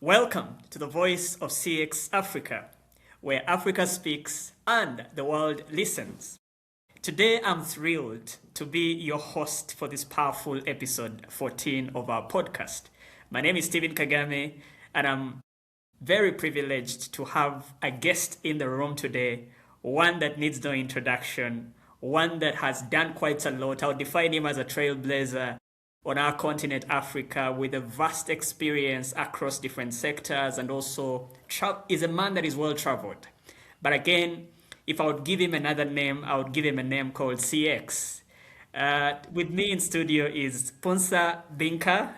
Welcome to the Voice of CX Africa, where Africa speaks and the world listens. Today, I'm thrilled to be your host for this powerful episode 14 of our podcast. My name is Stephen Kagame, and I'm very privileged to have a guest in the room today, one that needs no introduction, one that has done quite a lot. I would define him as a trailblazer on our continent, Africa, with a vast experience across different sectors, and also is a man that is well traveled. But again, if I would give him another name, I would give him a name called CX. With me in studio is Punsa Binka,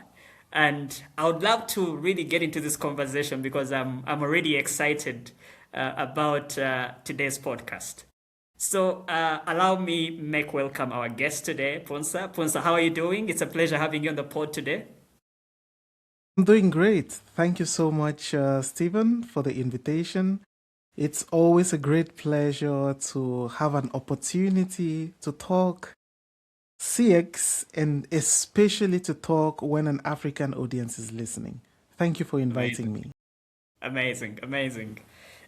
and I would love to really get into this conversation because I'm already excited about today's podcast. So allow me make welcome our guest today, Punsa. Punsa, how are you doing? It's a pleasure having you on the pod today. I'm doing great. Thank you so much, Stephen, for the invitation. It's always a great pleasure to have an opportunity to talk CX and especially to talk when an African audience is listening. Thank you for inviting Amazing, me. amazing.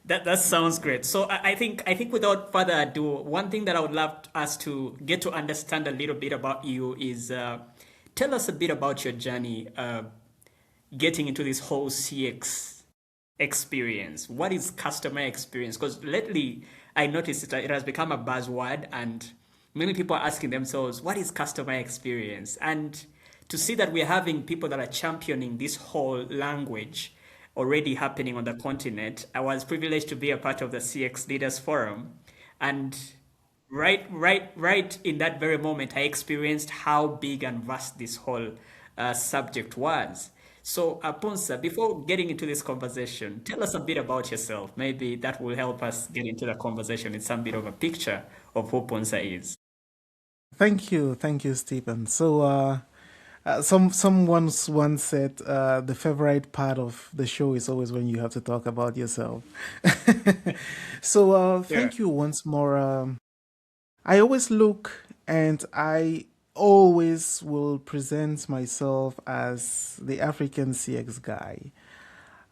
That sounds great. So I think without further ado, one thing that I would love us to get to understand a little bit about you is tell us a bit about your journey getting into this whole CX experience. What is customer experience? Because lately I noticed it has become a buzzword, and many people are asking themselves, what is customer experience? And to see that we're having people that are championing this whole language already happening on the continent, I was privileged to be a part of the CX Leaders Forum. And right in that very moment, I experienced how big and vast this whole subject was. So, Ponsa, before getting into this conversation, tell us a bit about yourself. Maybe that will help us get into the conversation with some bit of a picture of who Ponsa is. Thank you, Stephen. Someone once said the favorite part of the show is always when you have to talk about yourself. Yeah. Thank you once more. I always look and I always will present myself as the African CX guy.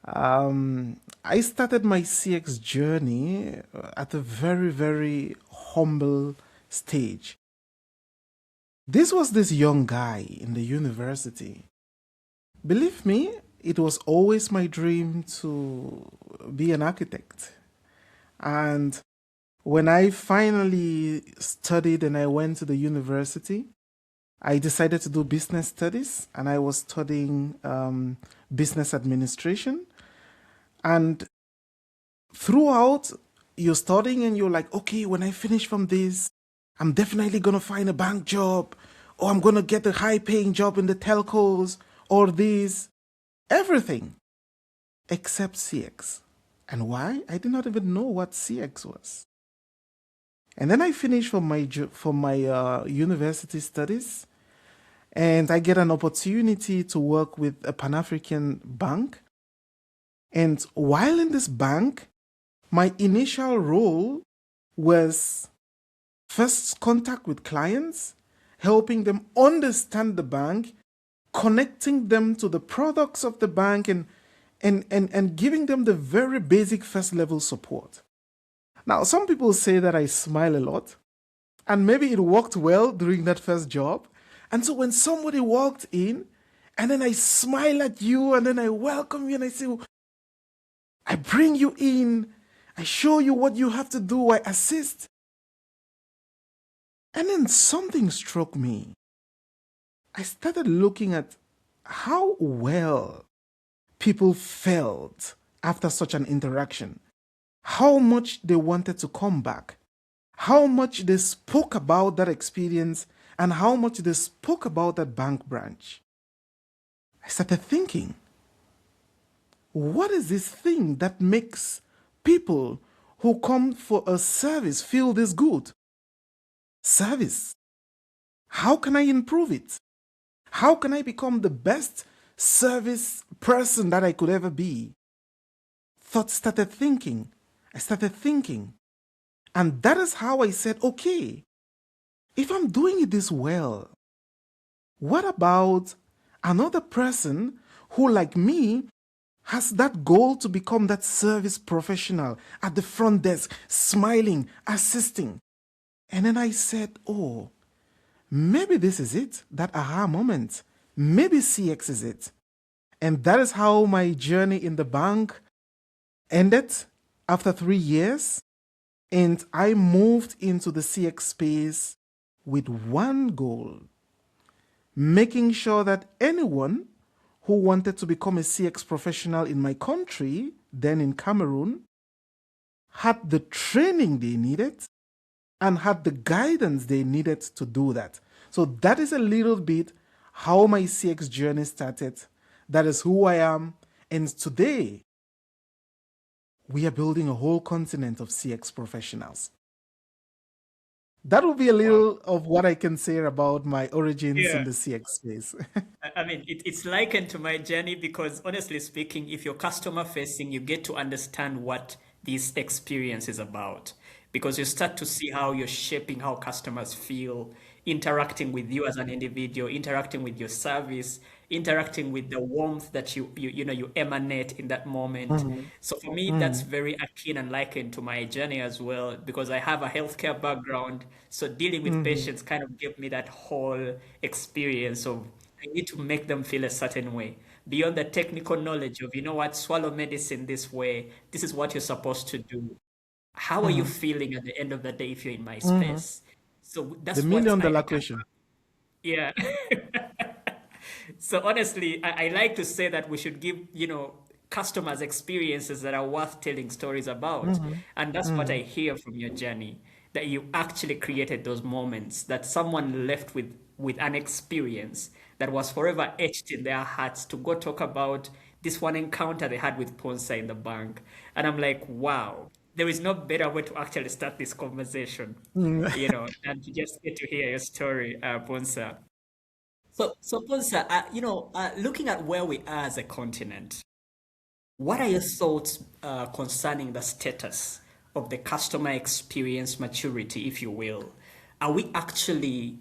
I started my CX journey at a very humble stage. This was this young guy in the university. Believe me, it was always my dream to be an architect. And when I finally studied and I went to the university, I decided to do business studies, and I was studying business administration. And throughout, you're studying and you're like, okay, when I finish from this, I'm definitely going to find a bank job, or I'm going to get a high paying job in the telcos, or this, everything except CX. And why? I did not even know what CX was. And then I finished from my university studies, and I get an opportunity to work with a Pan-African bank. And while in this bank, my initial role was first contact with clients, helping them understand the bank, connecting them to the products of the bank, and giving them the very basic first level support. Now, some people say that I smile a lot, and maybe it worked well during that first job. And so when somebody walked in, and then I smile at you, and then I welcome you, and I say, I bring you in, I show you what you have to do, I assist. And then something struck me. I started looking at how well people felt after such an interaction, how much they wanted to come back, how much they spoke about that experience, and how much they spoke about that bank branch. I started thinking, what is this thing that makes people who come for a service feel this good? Service. How can I improve it? How can I become the best service person that I could ever be? Thoughts started thinking. I started thinking. And that is how I said, okay, if I'm doing it this well, what about another person who, like me, has that goal to become that service professional at the front desk, smiling, assisting. And then I said, oh, maybe this is it, that aha moment. Maybe CX is it. And that is how my journey in the bank ended after 3 years. And I moved into the CX space with one goal, making sure that anyone who wanted to become a CX professional in my country, then in Cameroon, had the training they needed and had the guidance they needed to do that. So that is a little bit how my CX journey started. That is who I am. And today, we are building a whole continent of CX professionals. That will be a Wow. little of what I can say about my origins in Yeah. the CX space. I mean, it's likened to my journey because honestly speaking, if you're customer facing, you get to understand what this experience is about because you start to see how you're shaping how customers feel, interacting with you as an individual, interacting with your service, interacting with the warmth that you emanate in that moment. Mhm, So for me, that's mhm, very akin and likened to my journey as well because I have a healthcare background. So dealing with mhm, patients kind of gave me that whole experience of I need to make them feel a certain way. Beyond the technical knowledge of, you know what, swallow medicine this way, this is what you're supposed to do. How are you mhm, feeling at the end of the day if you're in my mhm. space? So The that's what million I, dollar question. yeah. So honestly, I like to say that we should give, customers experiences that are worth telling stories about. Mhm, And that's what I mhm, hear from your journey, that you actually created those moments, that someone left with an experience that was forever etched in their hearts to go talk about this one encounter they had with Ponsa in the bank. And I'm like, wow, there is no better way to actually start this conversation, mhm. than to just get to hear your story, Ponsa. So Ponsa, looking at where we are as a continent, what are your thoughts concerning the status of the customer experience maturity, if you will? Are we actually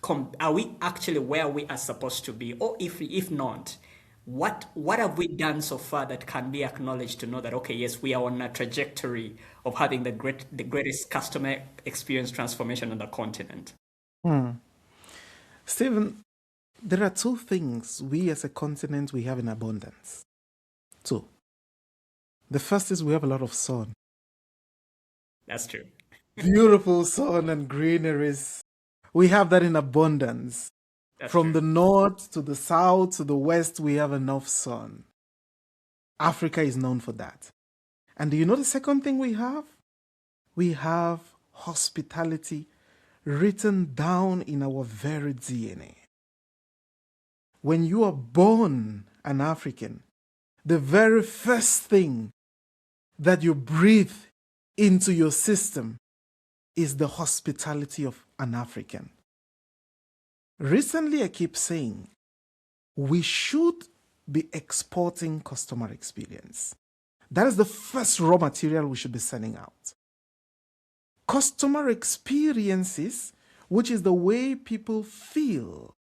where we are supposed to be, or if not, what have we done so far that can be acknowledged to know that okay, yes, we are on a trajectory of having the greatest customer experience transformation on the continent? Hmm. Stephen, there are two things we as a continent we have in abundance. Two. The first is we have a lot of sun. That's true. Beautiful sun and greeneries. We have that in abundance. That's From true. the north to the south to the west, we have enough sun. Africa is known for that. And do you know the second thing we have? We have hospitality written down in our very DNA. When you are born an African, the very first thing that you breathe into your system is the hospitality of an African. Recently, I keep saying we should be exporting customer experience. That is the first raw material we should be sending out. Customer experiences, which is the way people feel,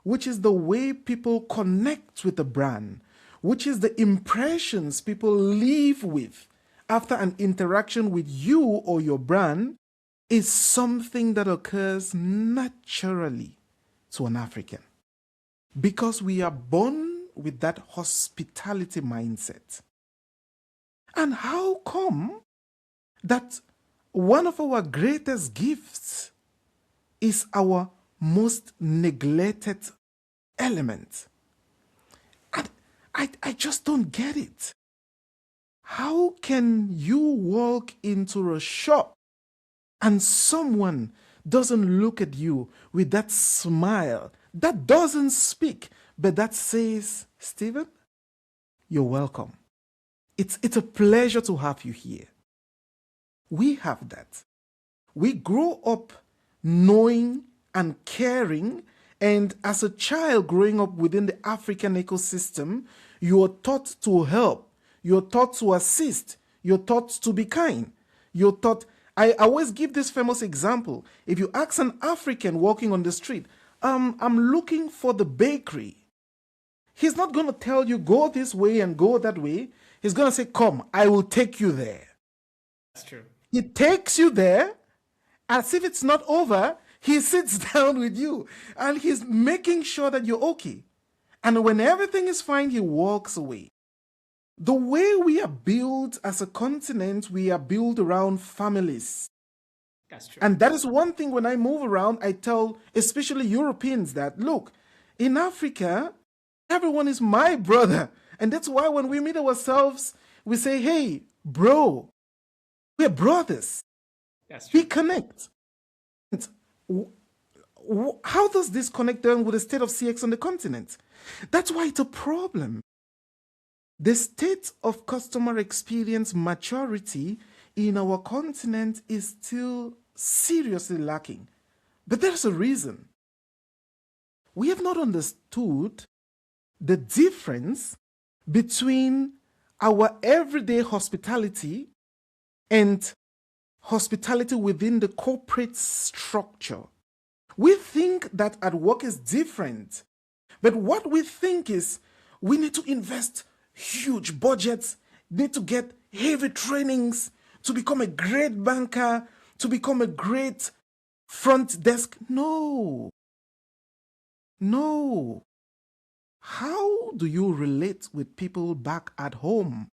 which is the way people connect with the brand, which is the impressions people leave with after an interaction with you or your brand, is something that occurs naturally to an African because we are born with that hospitality mindset. And how come that one of our greatest gifts is our most neglected element? And I just don't get it. How can you walk into a shop and someone doesn't look at you with that smile that doesn't speak, but that says, Stephen, you're welcome. It's a pleasure to have you here. We have that. We grow up knowing and caring, and as a child growing up within the African ecosystem, you are taught to help, you're taught to assist, you're taught to be kind, you're taught. I always give this famous example. If you ask an African walking on the street, I'm looking for the bakery, He's not going to tell you, go this way and go that way. He's going to say, come, I will take you there. That's true. He takes you there as if it's not over. He sits down with you and he's making sure that you're okay. And when everything is fine, he walks away. The way we are built as a continent, we are built around families. That's true. And that is one thing when I move around, I tell especially Europeans that, look, in Africa, everyone is my brother. And that's why when we meet ourselves, we say, hey, bro, we're brothers. That's true. We connect. How does this connect then with the state of CX on the continent? That's why it's a problem. The state of customer experience maturity in our continent is still seriously lacking. But there's a reason. We have not understood the difference between our everyday hospitality and hospitality within the corporate structure. We think that at work is different. But what we think is we need to invest huge budgets, need to get heavy trainings to become a great banker, to become a great front desk. No. How do you relate with people back at home?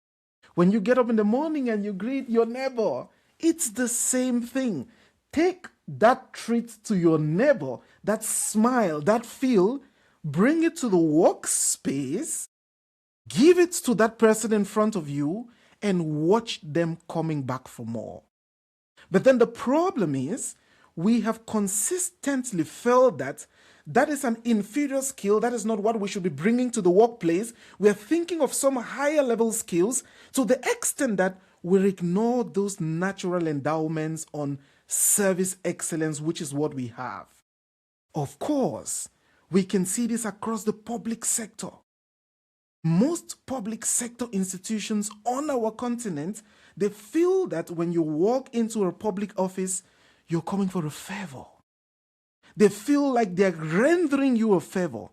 When you get up in the morning and you greet your neighbor, it's the same thing. Take that treat to your neighbor, that smile, that feel, bring it to the workspace, give it to that person in front of you, and watch them coming back for more. But then the problem is, we have consistently felt that that is an inferior skill. That is not what we should be bringing to the workplace. We are thinking of some higher level skills to the extent that we ignore those natural endowments on service excellence, which is what we have. Of course, we can see this across the public sector. Most public sector institutions on our continent, they feel that when you walk into a public office, you're coming for a favor. They feel like they're rendering you a favor.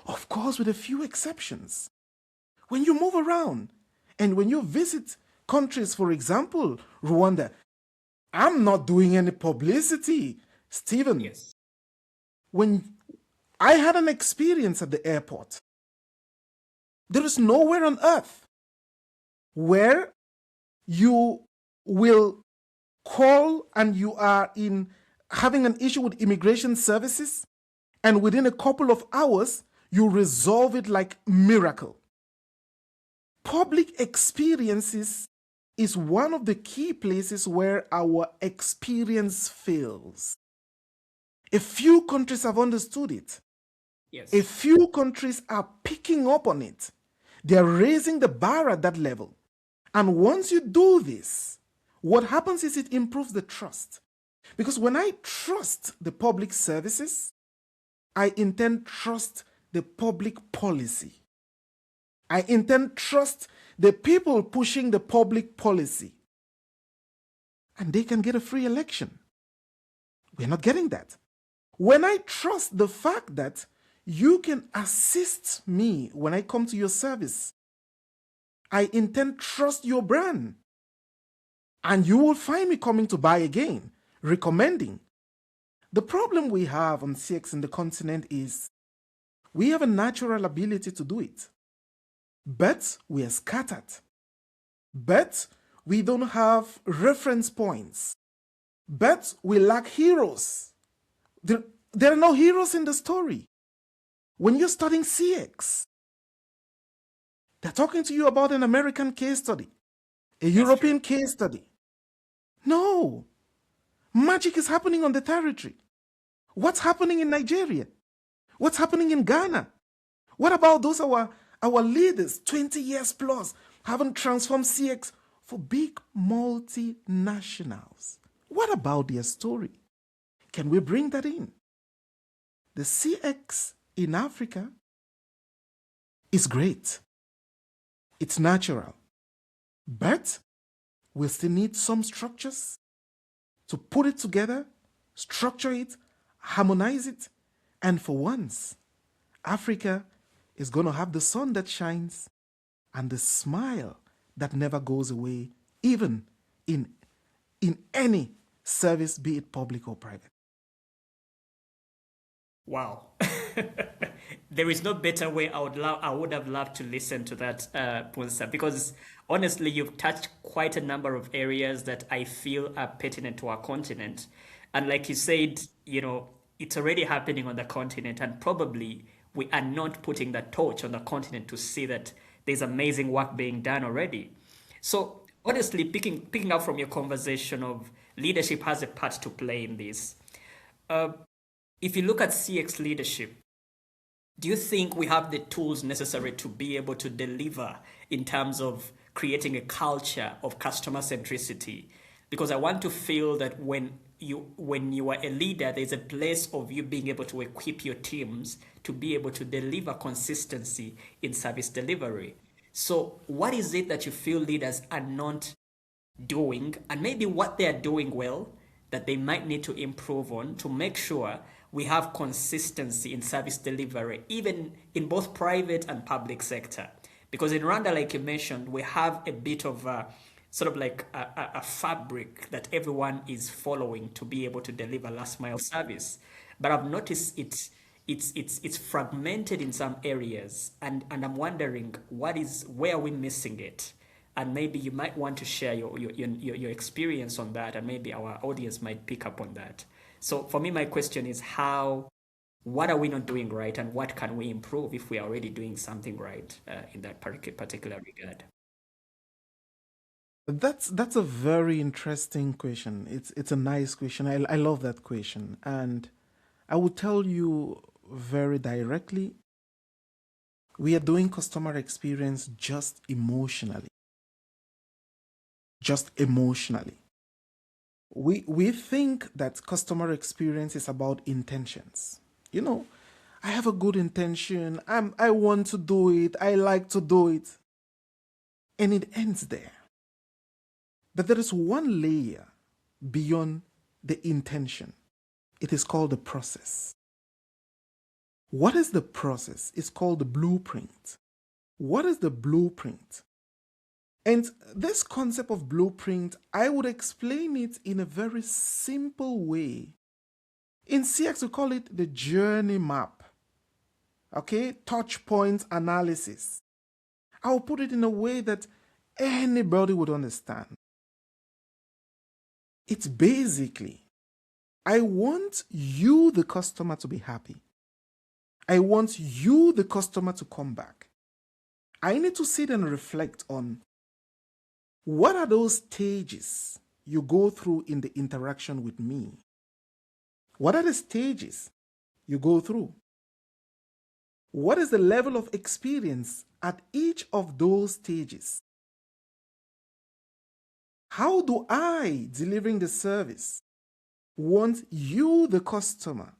Of course, with a few exceptions. When you move around and when you visit countries, for example, Rwanda, I'm not doing any publicity. Stephen, Yes. when I had an experience at the airport, there is nowhere on earth where you will call and you are having an issue with immigration services, and within a couple of hours, you resolve it like miracle. Public experiences is one of the key places where our experience fails. A few countries have understood it. Yes. A few countries are picking up on it. They are raising the bar at that level. And once you do this, what happens is it improves the trust. Because when I trust the public services, I intend trust the public policy. I intend trust the people pushing the public policy. And they can get a free election. We're not getting that. When I trust the fact that you can assist me when I come to your service, I intend trust your brand. And you will find me coming to buy again, recommending. The problem we have on CX in the continent is we have a natural ability to do it. But we are scattered. But we don't have reference points. But we lack heroes. There are no heroes in the story. When you're studying CX, they're talking to you about an American case study, a European case study. No. Magic is happening on the territory. What's happening in Nigeria? What's happening in Ghana? What about those our leaders, 20 years plus, haven't transformed CX for big multinationals? What about their story? Can we bring that in? The CX in Africa is great. It's natural. But we still need some structures to put it together, structure it, harmonize it, and for once, Africa is going to have the sun that shines and the smile that never goes away, even in any service, be it public or private. Wow. There is no better way. I would have loved to listen to that, Punsa, because honestly, you've touched quite a number of areas that I feel are pertinent to our continent. And like you said, it's already happening on the continent, and probably we are not putting the torch on the continent to see that there's amazing work being done already. So honestly, picking up from your conversation of leadership has a part to play in this. Uh, if you look at CX leadership, do you think we have the tools necessary to be able to deliver in terms of creating a culture of customer centricity? Because I want to feel that when you are a leader, there's a place of you being able to equip your teams to be able to deliver consistency in service delivery. So what is it that you feel leaders are not doing, and maybe what they are doing well that they might need to improve on to make sure we have consistency in service delivery, even in both private and public sector? Because in Rwanda, like you mentioned, we have a bit of a sort of like a fabric that everyone is following to be able to deliver last mile service. But I've noticed it's fragmented in some areas, and I'm wondering where are we missing it? And maybe you might want to share your experience on that, and maybe our audience might pick up on that. So for me, my question is what are we not doing right, and what can we improve if we are already doing something right in that particular regard? That's a very interesting question. It's a nice question. I love that question, and I will tell you very directly. We are doing customer experience just emotionally. Just emotionally. We think that customer experience is about intentions. I have a good intention. I want to do it. I like to do it. And it ends there. But there is one layer beyond the intention. It is called the process. What is the process? It's called the blueprint. What is the blueprint? And this concept of blueprint, I would explain it in a very simple way. In CX, we call it the journey map. Okay? Touch point analysis. I'll put it in a way that anybody would understand. It's basically, I want you, the customer, to be happy. I want you, the customer, to come back. I need to sit and reflect on what are those stages you go through in the interaction with me? What are the stages you go through? What is the level of experience at each of those stages? How do I, delivering the service, want you, the customer,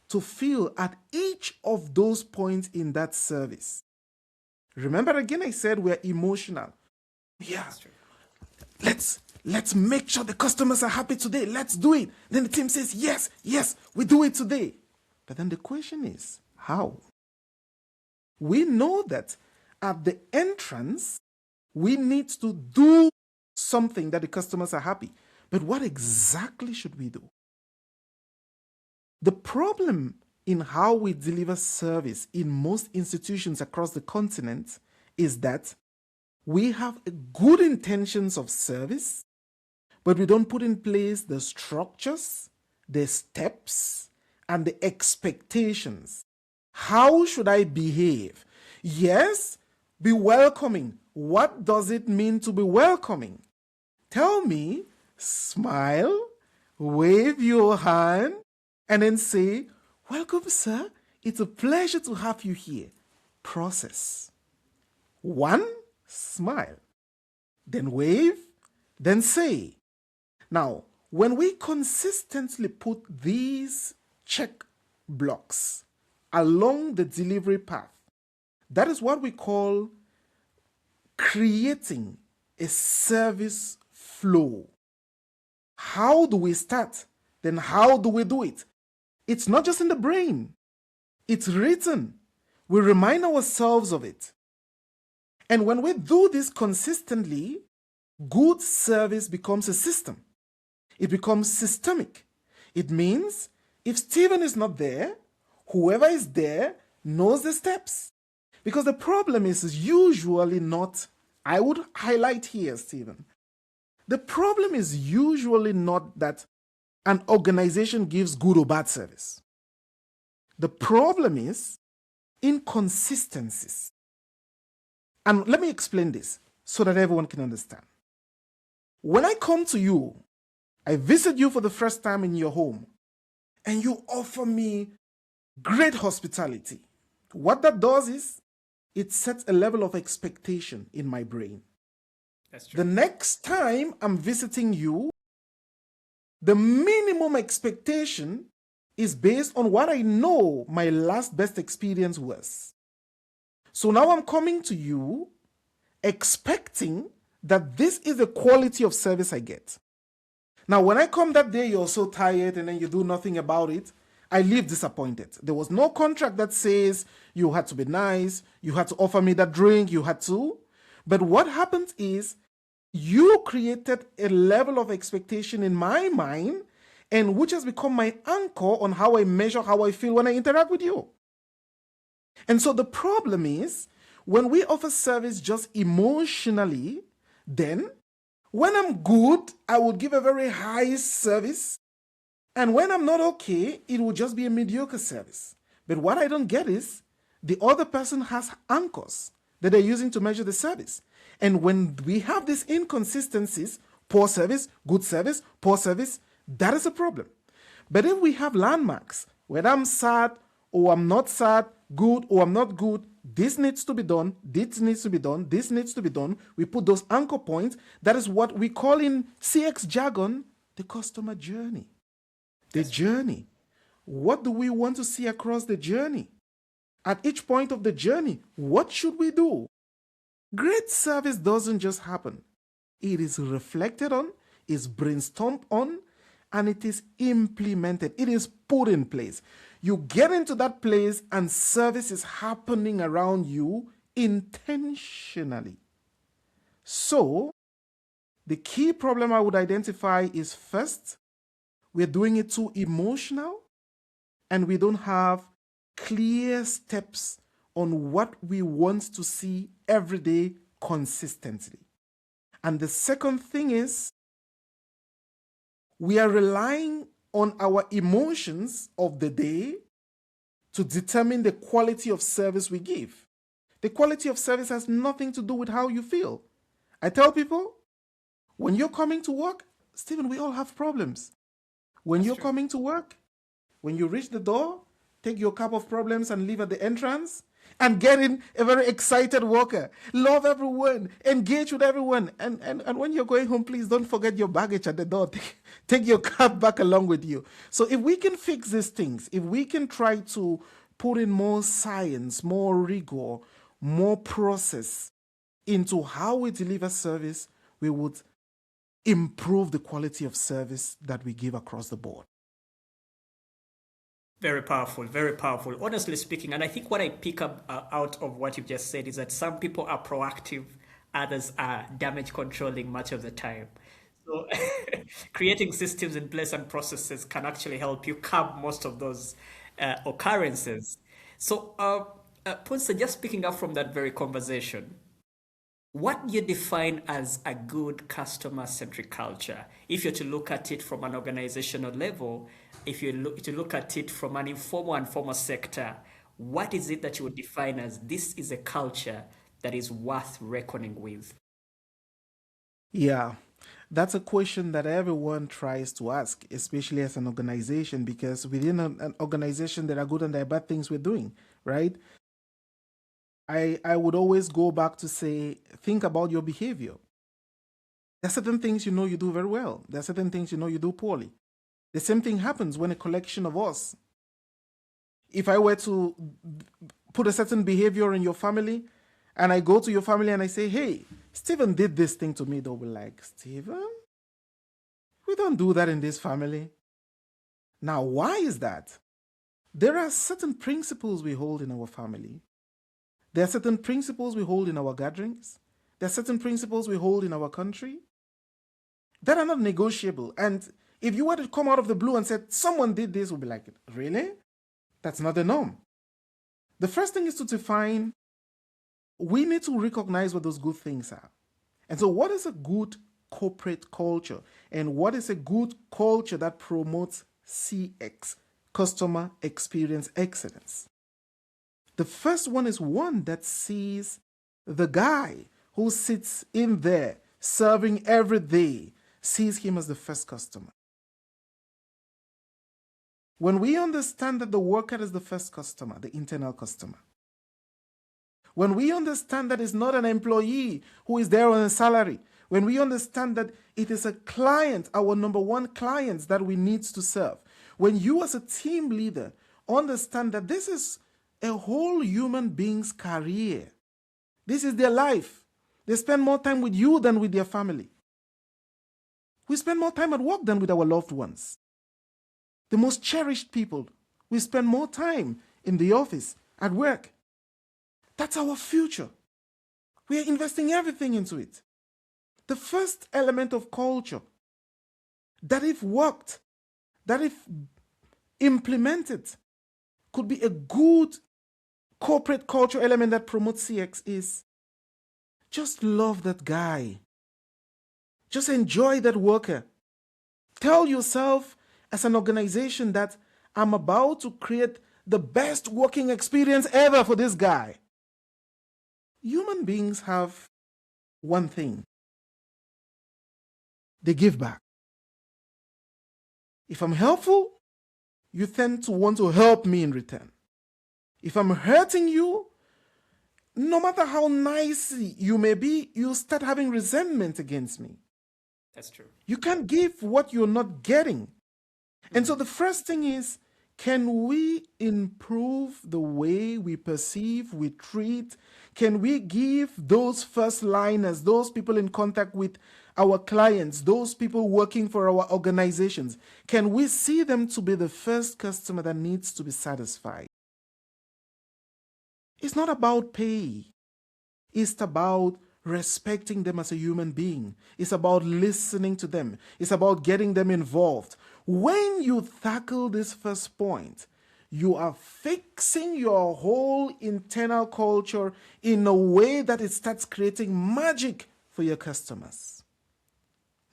to feel at each of those points in that service? Remember again, I said we're emotional. Yeah. Let's make sure the customers are happy today. Let's do it. Then the team says, yes, we do it today. But then the question is, how? We know that at the entrance, we need to do something that the customers are happy. But what exactly should we do? The problem in how we deliver service in most institutions across the continent is that we have good intentions of service, but we don't put in place the structures, the steps, and the expectations. How should I behave? Yes, be welcoming. What does it mean to be welcoming? Tell me, smile, wave your hand, and then say, welcome, sir. It's a pleasure to have you here. Process. 1, smile. Then wave, then say. Now, when we consistently put these check blocks along the delivery path, that is what we call creating a service flow. How do we start? Then how do we do it? It's not just in the brain. It's written. We remind ourselves of it. And when we do this consistently, good service becomes a system. It becomes systemic. It means if Stephen is not there, whoever is there knows the steps. Because the problem is usually not, I would highlight here, Stephen. The problem is usually not that an organization gives good or bad service. The problem is inconsistencies. And let me explain this so that everyone can understand. When I come to you, I visit you for the first time in your home, and you offer me great hospitality. What that does is it sets a level of expectation in my brain. That's true. The next time I'm visiting you, the minimum expectation is based on what I know my last best experience was. So now I'm coming to you expecting that this is the quality of service I get. Now, when I come that day, you're so tired and then you do nothing about it, I leave disappointed. There was no contract that says you had to be nice, you had to offer me that drink, you had to. But what happens is you created a level of expectation in my mind, and which has become my anchor on how I measure how I feel when I interact with you. And so the problem is when we offer service just emotionally, then when I'm good, I would give a very high service. And when I'm not okay, it will just be a mediocre service. But what I don't get is the other person has anchors that they're using to measure the service. And when we have these inconsistencies, poor service, good service, poor service, that is a problem. But if we have landmarks, whether I'm sad or I'm not sad, good or I'm not good, this needs to be done, this needs to be done, this needs to be done. We put those anchor points. That is what we call in CX jargon the customer journey. The journey. What do we want to see across the journey? At each point of the journey, what should we do? Great service doesn't just happen. It is reflected on, is brainstormed on, and it is implemented. It is put in place. You get into that place and service is happening around you intentionally. So, the key problem I would identify is first, we're doing it too emotional and we don't have clear steps on what we want to see every day consistently. And the second thing is we are relying on our emotions of the day to determine the quality of service we give. The quality of service has nothing to do with how you feel. I tell people, when you're coming to work, Stephen, we all have problems. When you're coming to work, when you reach the door, take your cup of problems and leave at the entrance, and get in a very excited worker. Love everyone, engage with everyone. And when you're going home, please don't forget your baggage at the door. Take your cup back along with you. So if we can fix these things, if we can try to put in more science, more rigor, more process into how we deliver service, we would improve the quality of service that we give across the board. Very powerful, very powerful. Honestly speaking, and I think what I pick up out of what you've just said is that some people are proactive, others are damage controlling much of the time. So creating systems in place and processes can actually help you curb most of those occurrences. So, Punsa, just picking up from that very conversation, what you define as a good customer-centric culture, if you're to look at it from an organizational level, if you look to look at it from an informal and formal sector, what is it that you would define as this is a culture that is worth reckoning with? Yeah, that's a question that everyone tries to ask, especially as an organization, because within an organization, there are good and there are bad things we're doing, right? I would always go back to say, think about your behavior. There are certain things you know you do very well. There are certain things you know you do poorly. The same thing happens when a collection of us, if I were to put a certain behavior in your family, and I go to your family and I say, hey, Stephen did this thing to me, they'll be like, Stephen? We don't do that in this family. Now, why is that? There are certain principles we hold in our family. There are certain principles we hold in our gatherings. There are certain principles we hold in our country that are not negotiable. And if you were to come out of the blue and said, someone did this, we'll be like, really? That's not the norm. The first thing is to define, we need to recognize what those good things are. And so what is a good corporate culture? And what is a good culture that promotes CX, customer experience excellence? The first one is one that sees the guy who sits in there serving every day, sees him as the first customer. When we understand that the worker is the first customer, the internal customer, when we understand that it's not an employee who is there on a salary, when we understand that it is a client, our number one clients that we need to serve, when you as a team leader understand that this is a whole human being's career, this is their life. They spend more time with you than with their family. We spend more time at work than with our loved ones. The most cherished people, we spend more time in the office, at work. That's our future. We are investing everything into it. The first element of culture that if worked, that if implemented, could be a good corporate culture element that promotes CX is just love that guy. Just enjoy that worker. Tell yourself as an organization that I'm about to create the best working experience ever for this guy. Human beings have one thing. They give back. If I'm helpful, you tend to want to help me in return. If I'm hurting you, no matter how nice you may be, you start having resentment against me. That's true. You can't give what you're not getting. And so the first thing is, can we improve the way we perceive, we treat? Can we give those first liners, those people in contact with our clients, those people working for our organizations, can we see them to be the first customer that needs to be satisfied? It's not about pay. It's about respecting them as a human being. It's about listening to them. It's about getting them involved. When you tackle this first point, you are fixing your whole internal culture in a way that it starts creating magic for your customers.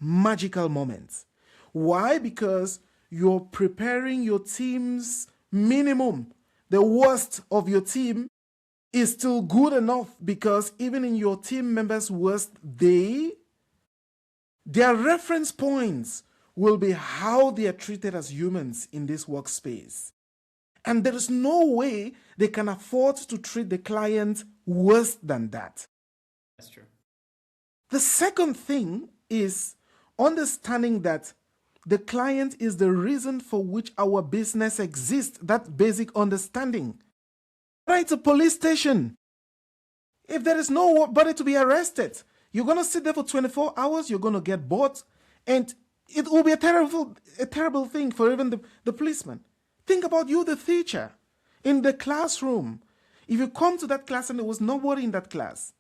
Magical moments. Why? Because you're preparing your team's minimum. The worst of your team is still good enough, because even in your team members' worst day, their reference points will be how they are treated as humans in this workspace. And there is no way they can afford to treat the client worse than that. That's true. The second thing is understanding that the client is the reason for which our business exists, that basic understanding. Right, a police station. If there is nobody to be arrested, you're going to sit there for 24 hours, you're going to get bored, and it will be a terrible thing for even the policeman. Think about you, the teacher, in the classroom. If you come to that class and there was nobody in that class,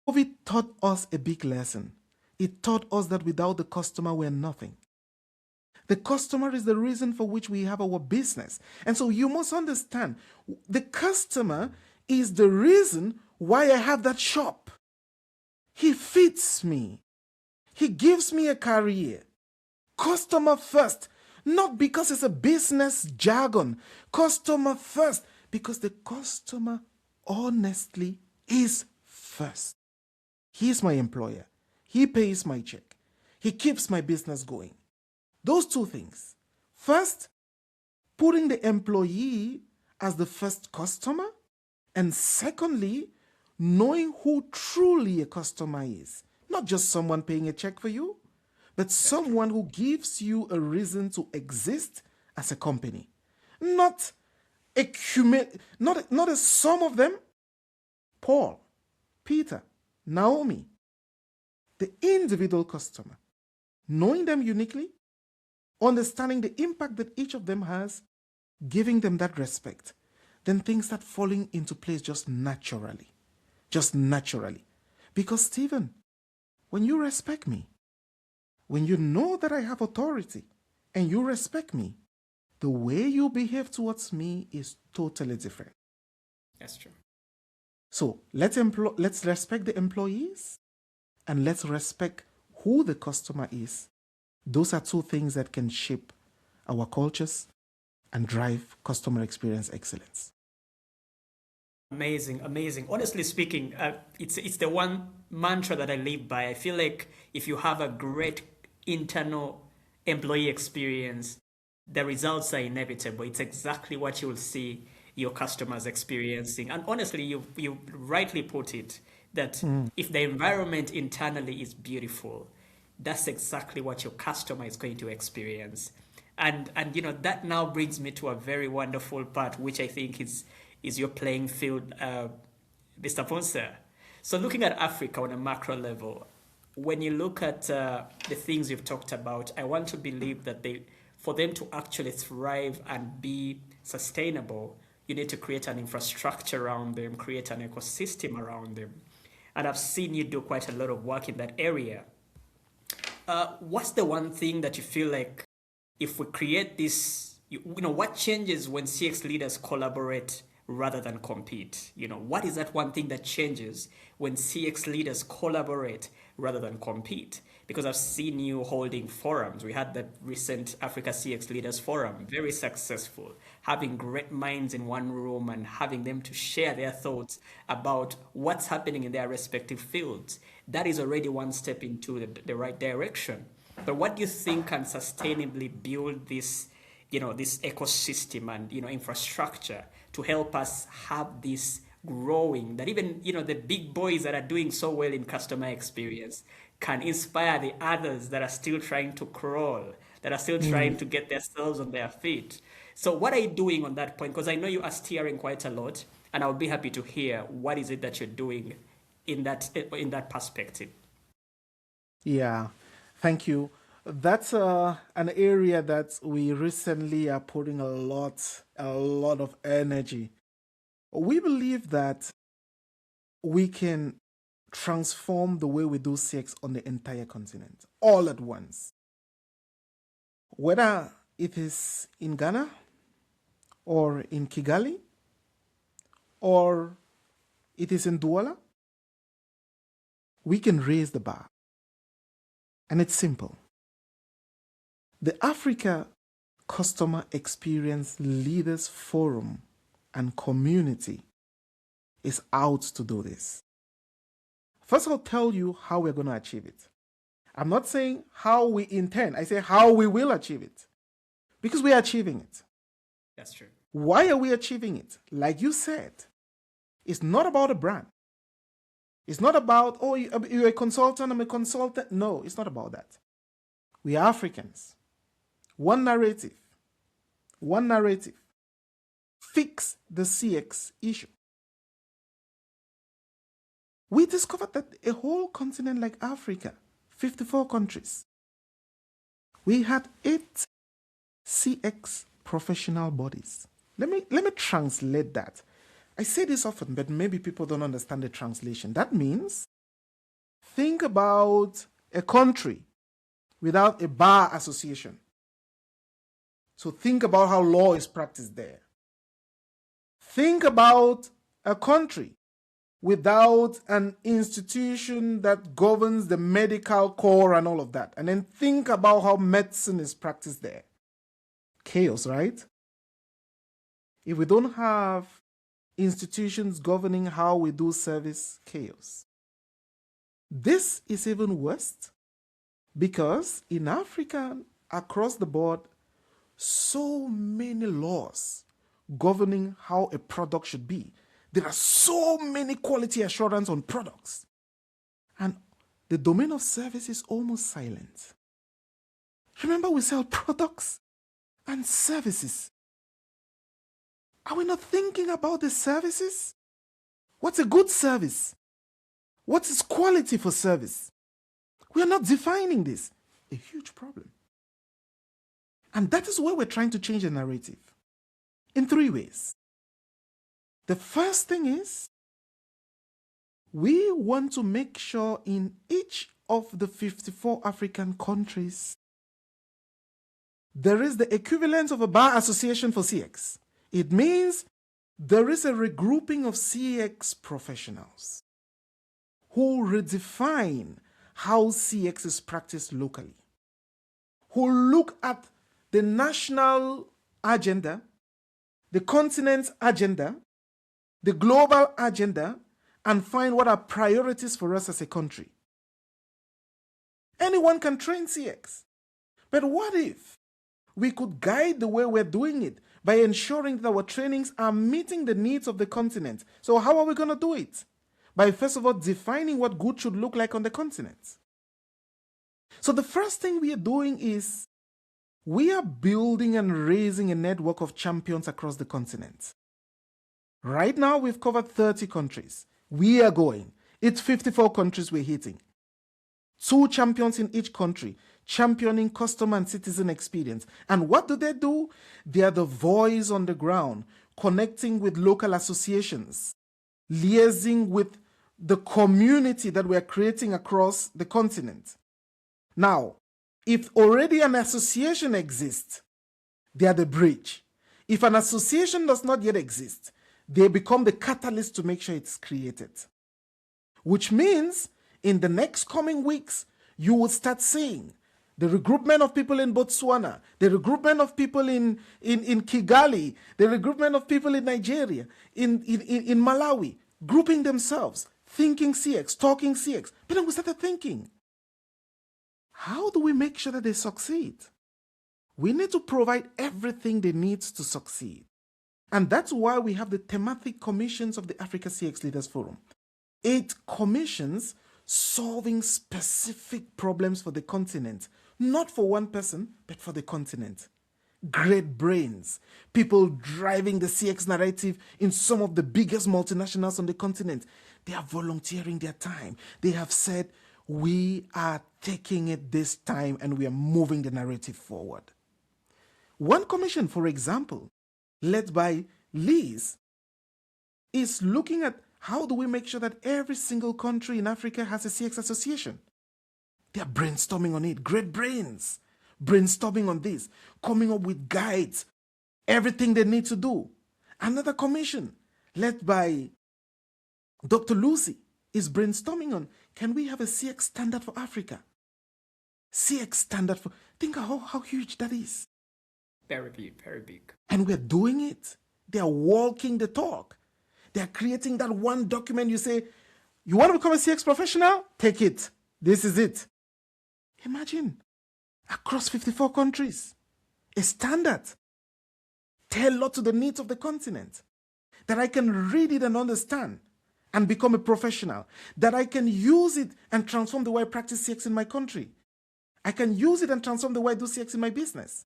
COVID taught us a big lesson. It taught us that without the customer, we're nothing. The customer is the reason for which we have our business. And so you must understand, the customer is the reason why I have that shop. He feeds me. He gives me a career. Customer first. Not because it's a business jargon. Customer first. Because the customer honestly is first. He's my employer. He pays my check. He keeps my business going. Those two things. First, putting the employee as the first customer. And secondly, knowing who truly a customer is. Not just someone paying a check for you, but someone who gives you a reason to exist as a company. Not a sum of them. Paul, Peter, Naomi, the individual customer. Knowing them uniquely, understanding the impact that each of them has, giving them that respect. then things start falling into place just naturally. Just naturally. Because, Stephen, when you respect me, when you know that I have authority and you respect me, the way you behave towards me is totally different. That's true. So let's respect the employees and let's respect who the customer is. Those are two things that can shape our cultures and drive customer experience excellence. Amazing, amazing. Honestly speaking, it's the one mantra that I live by. I feel like if you have a great internal employee experience, the results are inevitable. It's exactly what you will see your customers experiencing. And honestly, you rightly put it that if the environment internally is beautiful, that's exactly what your customer is going to experience. And that now brings me to a very wonderful part, which I think is your playing field, Mr. Ponce. So looking at Africa on a macro level, when you look at the things you've talked about, I want to believe that for them to actually thrive and be sustainable, you need to create an infrastructure around them, create an ecosystem around them. And I've seen you do quite a lot of work in that area. What's the one thing that you feel like if we create this, what changes when CX leaders collaborate rather than compete? What is that one thing that changes when CX leaders collaborate rather than compete? Because I've seen you holding forums. We had the recent Africa CX Leaders Forum, very successful, having great minds in one room and having them to share their thoughts about what's happening in their respective fields. That is already one step into the right direction. But what do you think can sustainably build this, this ecosystem and infrastructure to help us have this growing, that even the big boys that are doing so well in customer experience can inspire the others that are still trying to crawl, that are still trying to get themselves on their feet? So what are you doing on that point? Because I know you are steering quite a lot, and I'll be happy to hear what is it that you're doing in that perspective. Yeah, thank you. That's an area that we recently are putting a lot of energy. We believe that we can transform the way we do CX on the entire continent all at once. Whether it is in Ghana or in Kigali or it is in Douala, we can raise the bar. And it's simple. The Africa Customer Experience Leaders Forum and community is out to do this. First, I'll tell you how we're going to achieve it. I'm not saying how we intend, I say how we will achieve it. Because we are achieving it. That's true. Why are we achieving it? Like you said, it's not about a brand. It's not about, oh, you're a consultant, I'm a consultant. No, it's not about that. We are Africans. One narrative. Fix the CX issue. We discovered that a whole continent like Africa, 54 countries, we had 8 CX professional bodies. Let me translate that. I say this often, but maybe people don't understand the translation. That means think about a country without a bar association. So think about how law is practiced there. Think about a country without an institution that governs the medical core and all of that. And then think about how medicine is practiced there. Chaos, right? If we don't have institutions governing how we do service, chaos. This is even worse because in Africa, across the board, so many laws governing how a product should be. There are so many quality assurance on products. And the domain of service is almost silent. Remember, we sell products and services. Are we not thinking about the services? What's a good service? What is quality for service? We are not defining this. A huge problem. And that is where we're trying to change the narrative in 3 ways. The first thing is we want to make sure in each of the 54 African countries there is the equivalent of a bar association for CX. It means there is a regrouping of CX professionals who redefine how CX is practiced locally, who look at the national agenda, the continent's agenda, the global agenda, and find what are priorities for us as a country. Anyone can train CX. But what if we could guide the way we're doing it by ensuring that our trainings are meeting the needs of the continent? So how are we going to do it? By first of all defining what good should look like on the continent. So the first thing we are doing is we are building and raising a network of champions across the continent. Right now we've covered 30 countries. We are going. It's 54 countries we're hitting. 2 champions in each country, championing customer and citizen experience. And what do? They are the voice on the ground, connecting with local associations, liaising with the community that we are creating across the continent. Now, if already an association exists, they are the bridge. If an association does not yet exist, they become the catalyst to make sure it's created. Which means in the next coming weeks, you will start seeing the regroupment of people in Botswana, the regroupment of people in Kigali, the regroupment of people in Nigeria, in Malawi, grouping themselves, thinking CX, talking CX. But then we started thinking, how do we make sure that they succeed? We need to provide everything they need to succeed. And that's why we have the thematic commissions of the Africa CX Leaders Forum. 8 commissions solving specific problems for the continent, not for one person, but for the continent. Great brains, people driving the CX narrative in some of the biggest multinationals on the continent. They are volunteering their time. They have said, we are taking it this time and we are moving the narrative forward. One commission, for example, led by Liz, is looking at how do we make sure that every single country in Africa has a CX association. They are brainstorming on it. Great brains. Brainstorming on this. Coming up with guides. Everything they need to do. Another commission led by Dr. Lucy is brainstorming on, can we have a CX standard for Africa? CX standard for... Think how huge that is. Very big, very big. And we're doing it. They are walking the talk. They are creating that one document. You say, you want to become a CX professional? Take it. This is it. Imagine, across 54 countries, a standard tailored to the needs of the continent, that I can read it and understand and become a professional, that I can use it and transform the way I practice CX in my country. I can use it and transform the way I do CX in my business.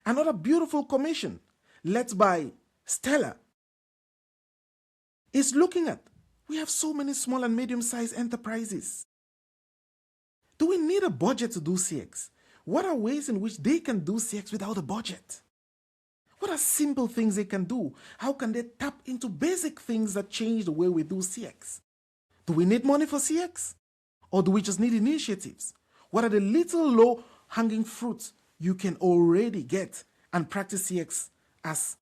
Another beautiful commission led by Stella is looking at, we have so many small and medium-sized enterprises. Do we need a budget to do CX? What are ways in which they can do CX without a budget? What are simple things they can do? How can they tap into basic things that change the way we do CX? Do we need money for CX? Or do we just need initiatives? What are the little low-hanging fruits you can already get and practice CX as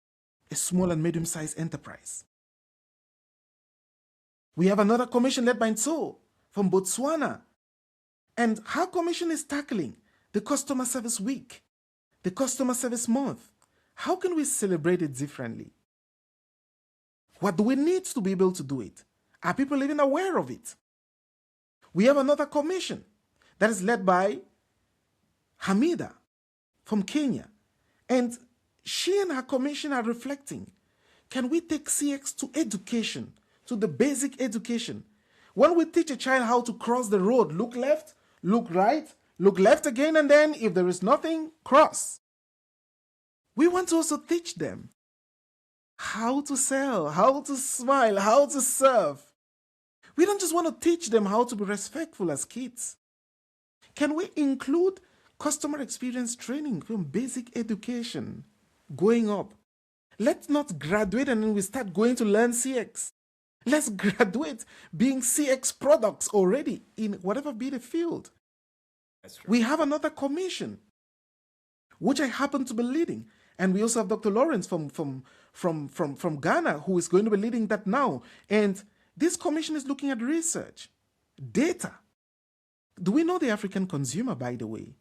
a small and medium-sized enterprise? We have another commission led by Nso from Botswana. And her commission is tackling the Customer Service Week, the Customer Service Month. How can we celebrate it differently? What do we need to be able to do it? Are people even aware of it? We have another commission that is led by Hamida from Kenya. And she and her commission are reflecting, can we take CX to education, to the basic education? When we teach a child how to cross the road, look left, look right, look left again, and then if there is nothing, cross. We want to also teach them how to sell, how to smile, how to serve. We don't just want to teach them how to be respectful as kids. Can we include customer experience training from basic education going up? Let's not graduate and then we start going to learn CX. Let's graduate being CX products already in whatever be the field. That's true. We have another commission, which I happen to be leading. And we also have Dr. Lawrence from Ghana, who is going to be leading that now. And this commission is looking at research, data. Do we know the African consumer, by the way?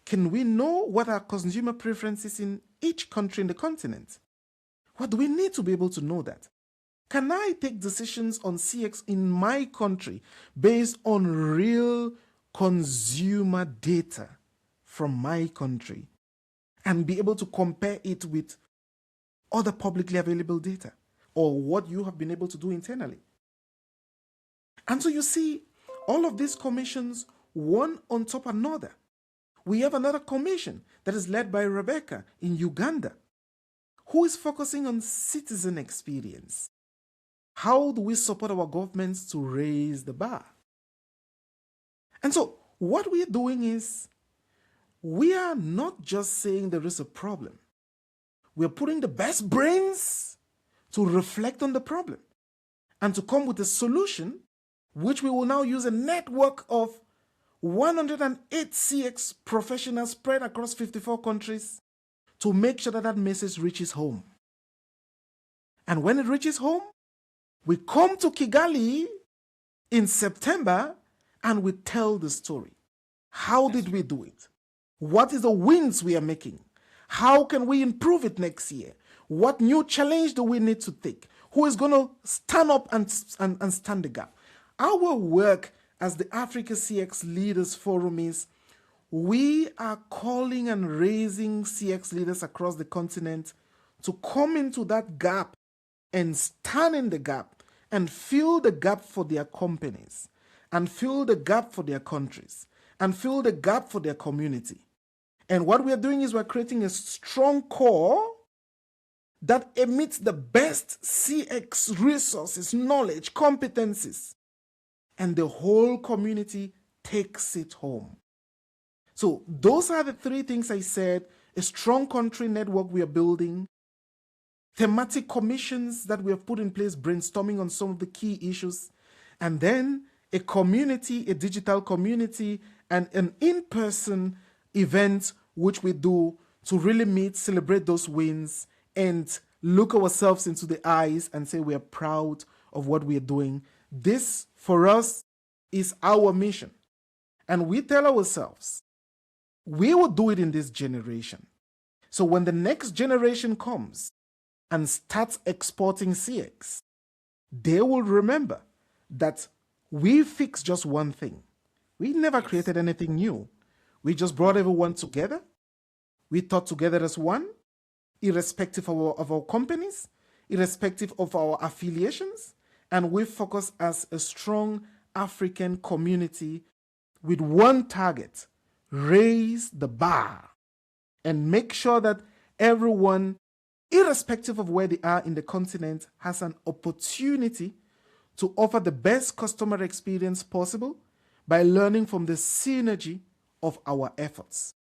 Can we know what our consumer preferences in each country in the continent? What do we need to be able to know that? Can I take decisions on CX in my country based on real consumer data from my country and be able to compare it with other publicly available data or what you have been able to do internally? And so you see, all of these commissions, one on top of another. We have another commission that is led by Rebecca in Uganda, who is focusing on citizen experience. How do we support our governments to raise the bar? And so what we are doing is we are not just saying there is a problem. We are putting the best brains to reflect on the problem and to come with a solution, which we will now use a network of 108 CX professionals spread across 54 countries to make sure that that message reaches home. And when it reaches home, we come to Kigali in September and we tell the story. How did we do it? What is the wins we are making? How can we improve it next year? What new challenge do we need to take? Who is going to stand up and stand the gap? Our work as the Africa CX Leaders Forum is we are calling and raising CX leaders across the continent to come into that gap and stand in the gap and fill the gap for their companies and fill the gap for their countries and fill the gap for their community. And what we are doing is we're creating a strong core that emits the best CX resources, knowledge, competencies, and the whole community takes it home. So those are the three things I said: a strong country network we are building, thematic commissions that we have put in place, brainstorming on some of the key issues, and then a community, a digital community, and an in-person event which we do to really meet, celebrate those wins, and look ourselves into the eyes and say we are proud of what we are doing. This, for us, is our mission. And we tell ourselves, we will do it in this generation. So when the next generation comes and starts exporting CX, they will remember that we fixed just one thing. We never created anything new. We just brought everyone together. We thought together as one, irrespective of our companies, irrespective of our affiliations, and we focus as a strong African community with one target: raise the bar and make sure that everyone, irrespective of where they are in the continent, has an opportunity to offer the best customer experience possible by learning from the synergy of our efforts.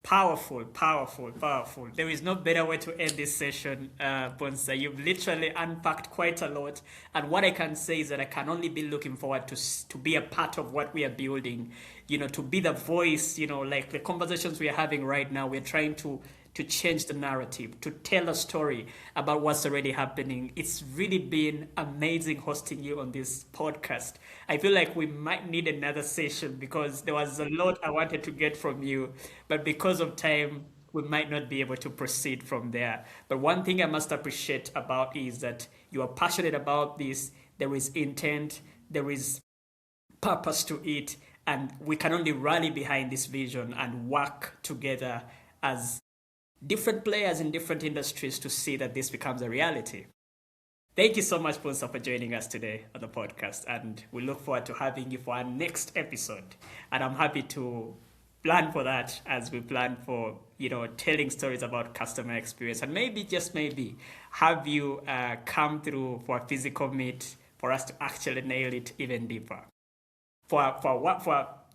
Powerful, powerful, powerful. There is no better way to end this session, Bonsa. You've literally unpacked quite a lot. And what I can say is that I can only be looking forward to be a part of what we are building, to be the voice, like the conversations we are having right now. We're trying to change the narrative, to tell a story about what's already happening. It's really been amazing hosting you on this podcast. I feel like we might need another session because there was a lot I wanted to get from you, but because of time, we might not be able to proceed from there. But one thing I must appreciate about is that you are passionate about this. There is intent, there is purpose to it, and we can only rally behind this vision and work together as different players in different industries to see that this becomes a reality. Thank you so much, Ponsa, for joining us today on the podcast, and we look forward to having you for our next episode. And I'm happy to plan for that as we plan for, telling stories about customer experience, and maybe, just maybe, have you come through for a physical meet for us to actually nail it even deeper. For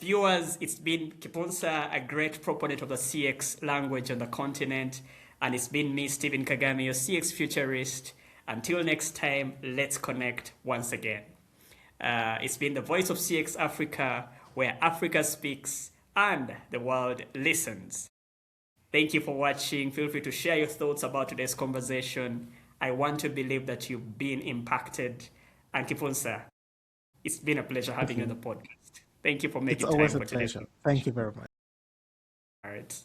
viewers, it's been Kiponsa, a great proponent of the CX language on the continent. And it's been me, Stephen Kagame, your CX futurist. Until next time, let's connect once again. It's been the voice of CX Africa, where Africa speaks and the world listens. Thank you for watching. Feel free to share your thoughts about today's conversation. I want to believe that you've been impacted. And Kipunsa, it's been a pleasure having you on the podcast. Thank you for It's making time always a for today's pleasure. Thank you very much. All right.